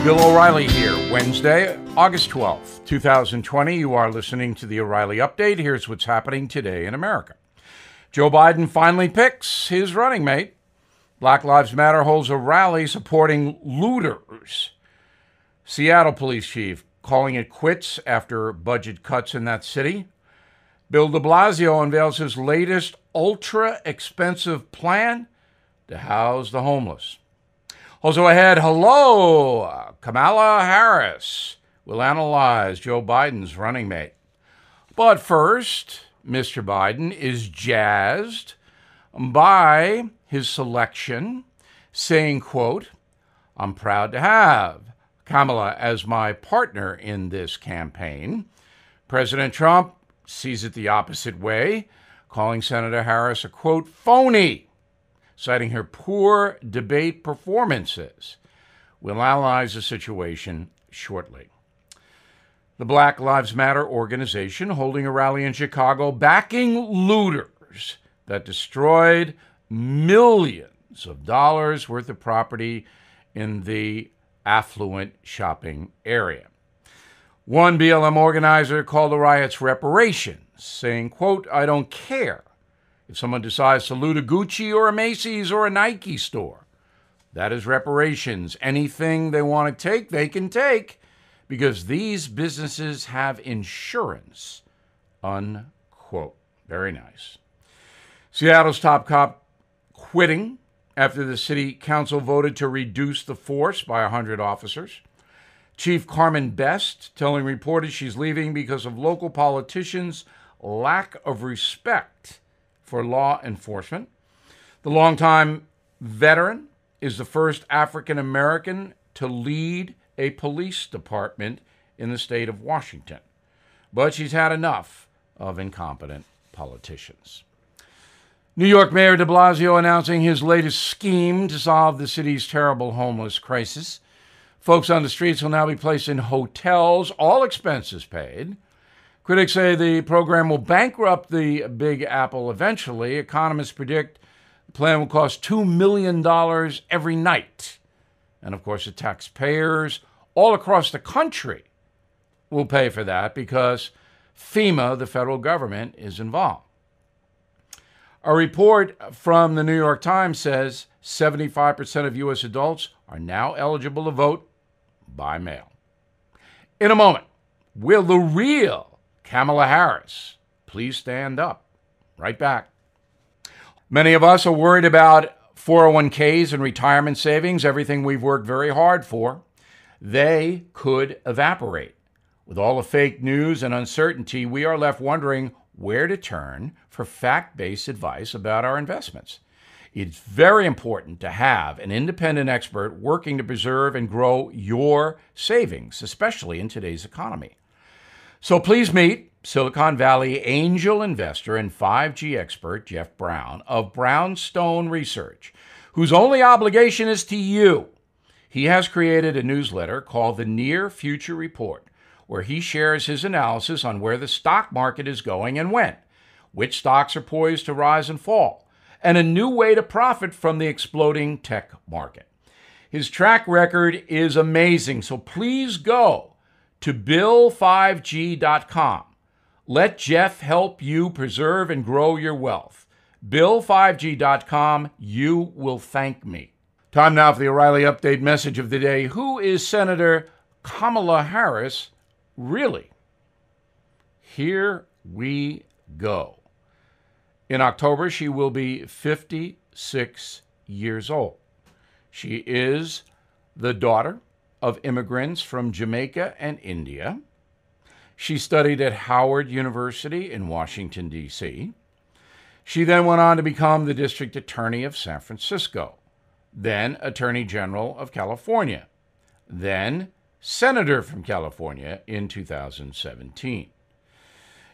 Bill O'Reilly here, Wednesday, August 12th, 2020. You are listening to the O'Reilly Update. Here's what's happening today in America. Joe Biden finally picks his running mate. Black Lives Matter holds a rally supporting looters. Seattle police chief calling it quits after budget cuts in that city. Bill de Blasio unveils his latest ultra-expensive plan to house the homeless. Also ahead, hello, Kamala Harris will analyze Joe Biden's running mate. But first, Mr. Biden is jazzed by his selection, saying, quote, "I'm proud to have Kamala as my partner in this campaign." President Trump sees it the opposite way, calling Senator Harris a, quote, "phony," citing her poor debate performances. We'll analyze the situation shortly. The Black Lives Matter organization holding a rally in Chicago backing looters that destroyed millions of dollars worth of property in the affluent shopping area. One BLM organizer called the riots reparations, saying, quote, "I don't care if someone decides to loot a Gucci or a Macy's or a Nike store. That is reparations. Anything they want to take, they can take because these businesses have insurance," unquote. Very nice. Seattle's top cop quitting after the city council voted to reduce the force by 100 officers. Chief Carmen Best telling reporters she's leaving because of local politicians' lack of respect for law enforcement. The longtime veteran is the first African American to lead a police department in the state of Washington. But she's had enough of incompetent politicians. New York Mayor de Blasio announcing his latest scheme to solve the city's terrible homeless crisis. Folks on the streets will now be placed in hotels, all expenses paid. Critics say the program will bankrupt the Big Apple eventually. Economists predict the plan will cost $2 million every night. And of course, the taxpayers all across the country will pay for that because FEMA, the federal government, is involved. A report from the New York Times says 75% of U.S. adults are now eligible to vote by mail. In a moment, will the real Kamala Harris please stand up? Right back. Many of us are worried about 401ks and retirement savings, everything we've worked very hard for. They could evaporate. With all the fake news and uncertainty, we are left wondering where to turn for fact-based advice about our investments. It's very important to have an independent expert working to preserve and grow your savings, especially in today's economy. So please meet Silicon Valley angel investor and 5G expert Jeff Brown of Brownstone Research, whose only obligation is to you. He has created a newsletter called the Near Future Report, where he shares his analysis on where the stock market is going and when, which stocks are poised to rise and fall, and a new way to profit from the exploding tech market. His track record is amazing, so please go to bill5g.com. Let Jeff help you preserve and grow your wealth. bill5g.com. You will thank me. Time now for the O'Reilly Update message of the day. Who is Senator Kamala Harris really? Here we go. In October, she will be 56 years old. She is the daughter of immigrants from Jamaica and India. She studied at Howard University in Washington, D.C. She then went on to become the District Attorney of San Francisco, then Attorney General of California, then Senator from California in 2017.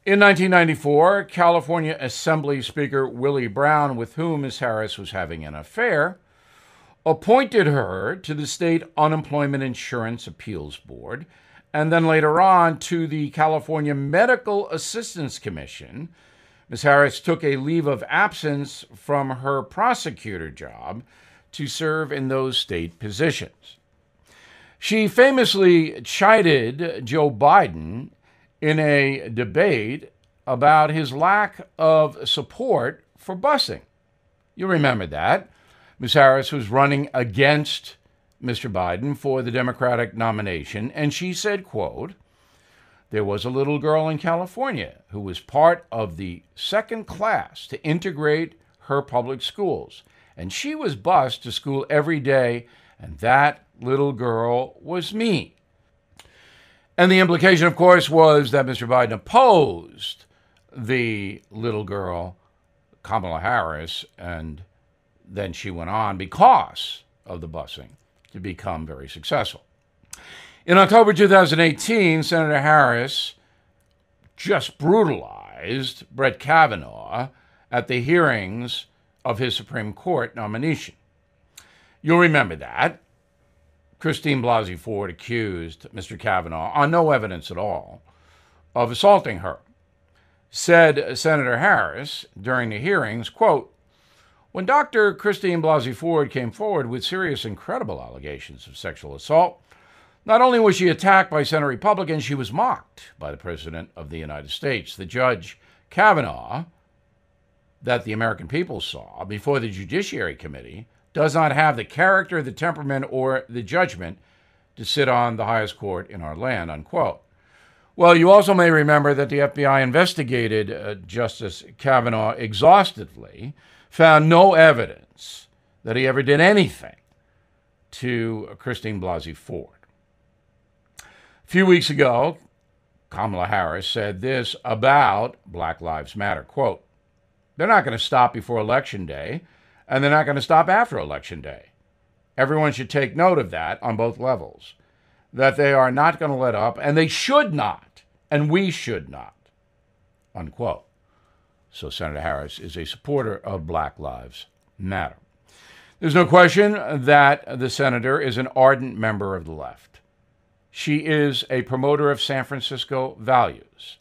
In 1994, California Assembly Speaker Willie Brown, with whom Ms. Harris was having an affair, appointed her to the State Unemployment Insurance Appeals Board, and then later on to the California Medical Assistance Commission. Ms. Harris took a leave of absence from her prosecutor job to serve in those state positions. She famously chided Joe Biden in a debate about his lack of support for busing. You remember that. Ms. Harris was running against Mr. Biden for the Democratic nomination, and she said, quote, "There was a little girl in California who was part of the second class to integrate her public schools, and she was bused to school every day, and that little girl was me." And the implication, of course, was that Mr. Biden opposed the little girl, Kamala Harris, and then she went on, because of the busing, to become very successful. In October 2018, Senator Harris just brutalized Brett Kavanaugh at the hearings of his Supreme Court nomination. You'll remember that. Christine Blasio Ford accused Mr. Kavanaugh, on no evidence at all, of assaulting her. Said Senator Harris during the hearings, quote, "When Dr. Christine Blasio Ford came forward with serious and credible allegations of sexual assault, not only was she attacked by Senate Republicans, she was mocked by the President of the United States. The Judge Kavanaugh, that the American people saw before the Judiciary Committee, does not have the character, the temperament, or the judgment to sit on the highest court in our land," unquote. Well, you also may remember that the FBI investigated Justice Kavanaugh exhaustively, found no evidence that he ever did anything to Christine Blasio Ford. A few weeks ago, Kamala Harris said this about Black Lives Matter, quote, "They're not going to stop before Election Day, and they're not going to stop after Election Day. Everyone should take note of that on both levels, that they are not going to let up, and they should not, and we should not," unquote. So Senator Harris is a supporter of Black Lives Matter. There's no question that the senator is an ardent member of the left. She is a promoter of San Francisco values: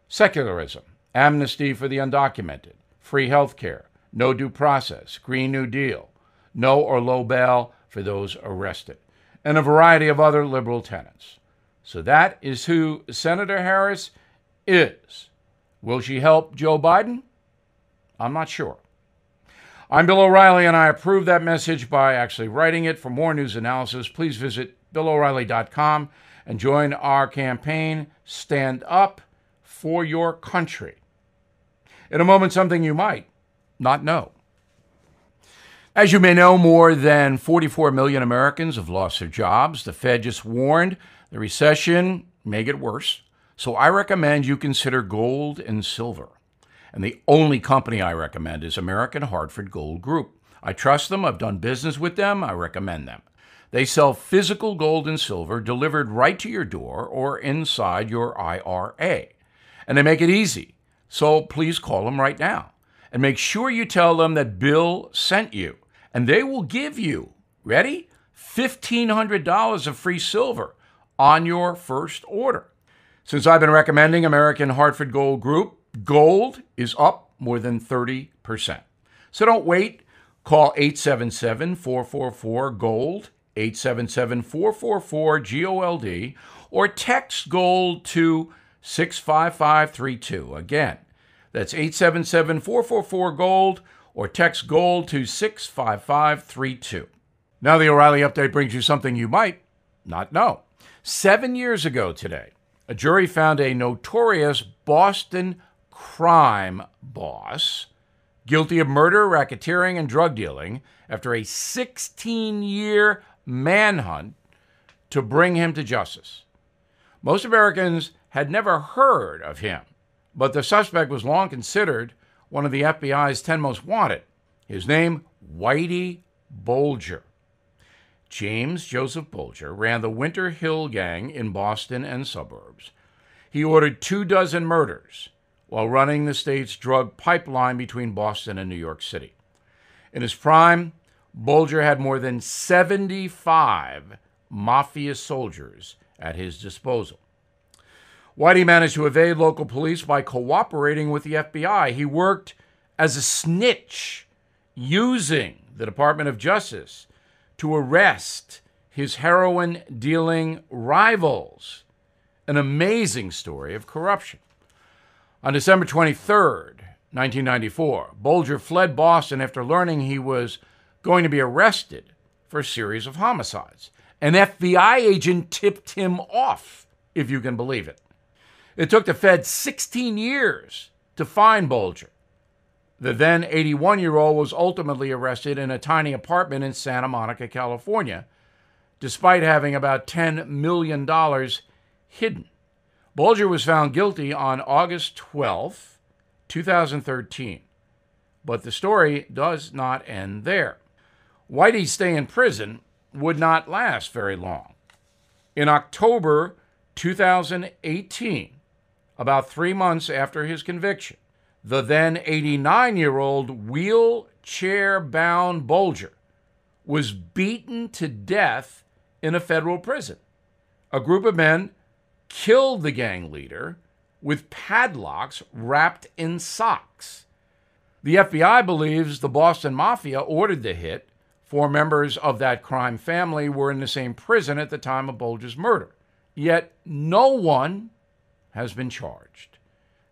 secularism, amnesty for the undocumented, free health care, no due process, Green New Deal, no or low bail for those arrested, and a variety of other liberal tenets. So that is who Senator Harris is. Will she help Joe Biden? I'm not sure. I'm Bill O'Reilly, and I approve that message by actually writing it. For more news analysis, please visit BillO'Reilly.com and join our campaign, Stand Up for Your Country. In a moment, something you might not know. As you may know, more than 44 million Americans have lost their jobs. The Fed just warned the recession may get worse. So I recommend you consider gold and silver. And the only company I recommend is American Hartford Gold Group. I trust them. I've done business with them. I recommend them. They sell physical gold and silver delivered right to your door or inside your IRA. And they make it easy. So please call them right now. And make sure you tell them that Bill sent you. And they will give you, ready? $1,500 of free silver on your first order. Since I've been recommending American Hartford Gold Group, gold is up more than 30%. So don't wait. Call 877-444-GOLD, 877-444-GOLD, or text GOLD to 65532. Again, that's 877-444-GOLD, or text GOLD to 65532. Now the O'Reilly Update brings you something you might not know. 7 years ago today, a jury found a notorious Boston crime boss guilty of murder, racketeering, and drug dealing after a 16-year manhunt to bring him to justice. Most Americans had never heard of him, but the suspect was long considered one of the FBI's 10 most wanted. His name, Whitey Bulger. James Joseph Bulger ran the Winter Hill Gang in Boston and suburbs. He ordered 24 murders while running the state's drug pipeline between Boston and New York City. In his prime, Bulger had more than 75 mafia soldiers at his disposal. Whitey managed to evade local police by cooperating with the FBI. He worked as a snitch, using the Department of Justice to arrest his heroin-dealing rivals. An amazing story of corruption. On December 23rd, 1994, Bulger fled Boston after learning he was going to be arrested for a series of homicides. An FBI agent tipped him off, if you can believe it. It took the Fed 16 years to find Bulger. The then 81-year-old was ultimately arrested in a tiny apartment in Santa Monica, California, despite having about $10 million hidden. Bulger was found guilty on August 12, 2013. But the story does not end there. Whitey's stay in prison would not last very long. In October 2018, about 3 months after his conviction, the then 89-year-old wheelchair-bound Bulger was beaten to death in a federal prison. A group of men killed the gang leader with padlocks wrapped in socks. The FBI believes the Boston Mafia ordered the hit. 4 members of that crime family were in the same prison at the time of Bulger's murder. Yet no one has been charged.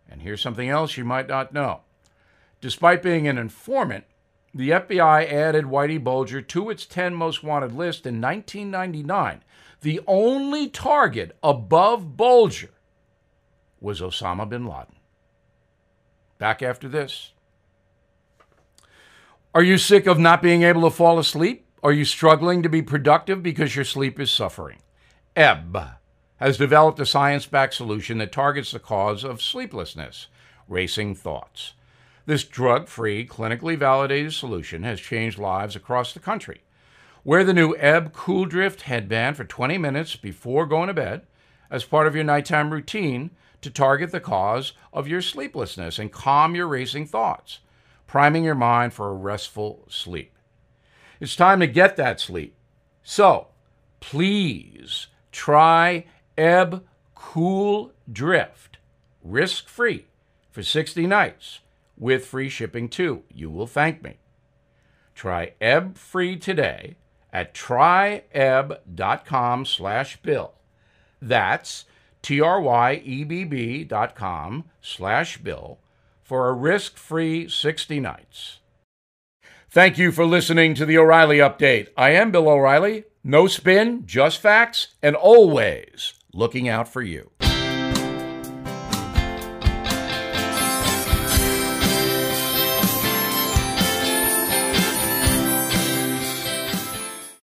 And here's something else you might not know. Despite being an informant, the FBI added Whitey Bulger to its 10 most wanted list in 1999. The only target above Bulger was Osama bin Laden. Back after this. Are you sick of not being able to fall asleep? Are you struggling to be productive because your sleep is suffering? Ebb has developed a science-backed solution that targets the cause of sleeplessness, racing thoughts. This drug-free, clinically validated solution has changed lives across the country. Wear the new Ebb Cool Drift headband for 20 minutes before going to bed as part of your nighttime routine to target the cause of your sleeplessness and calm your racing thoughts, priming your mind for a restful sleep. It's time to get that sleep. So, please try Ebb Cool Drift, risk-free, for 60 nights, with free shipping too. You will thank me. Try Ebb free today at tryebb.com/bill. That's tryebb.com/bill for a risk-free 60 nights. Thank you for listening to the O'Reilly Update. I am Bill O'Reilly. No spin, just facts, and always looking out for you.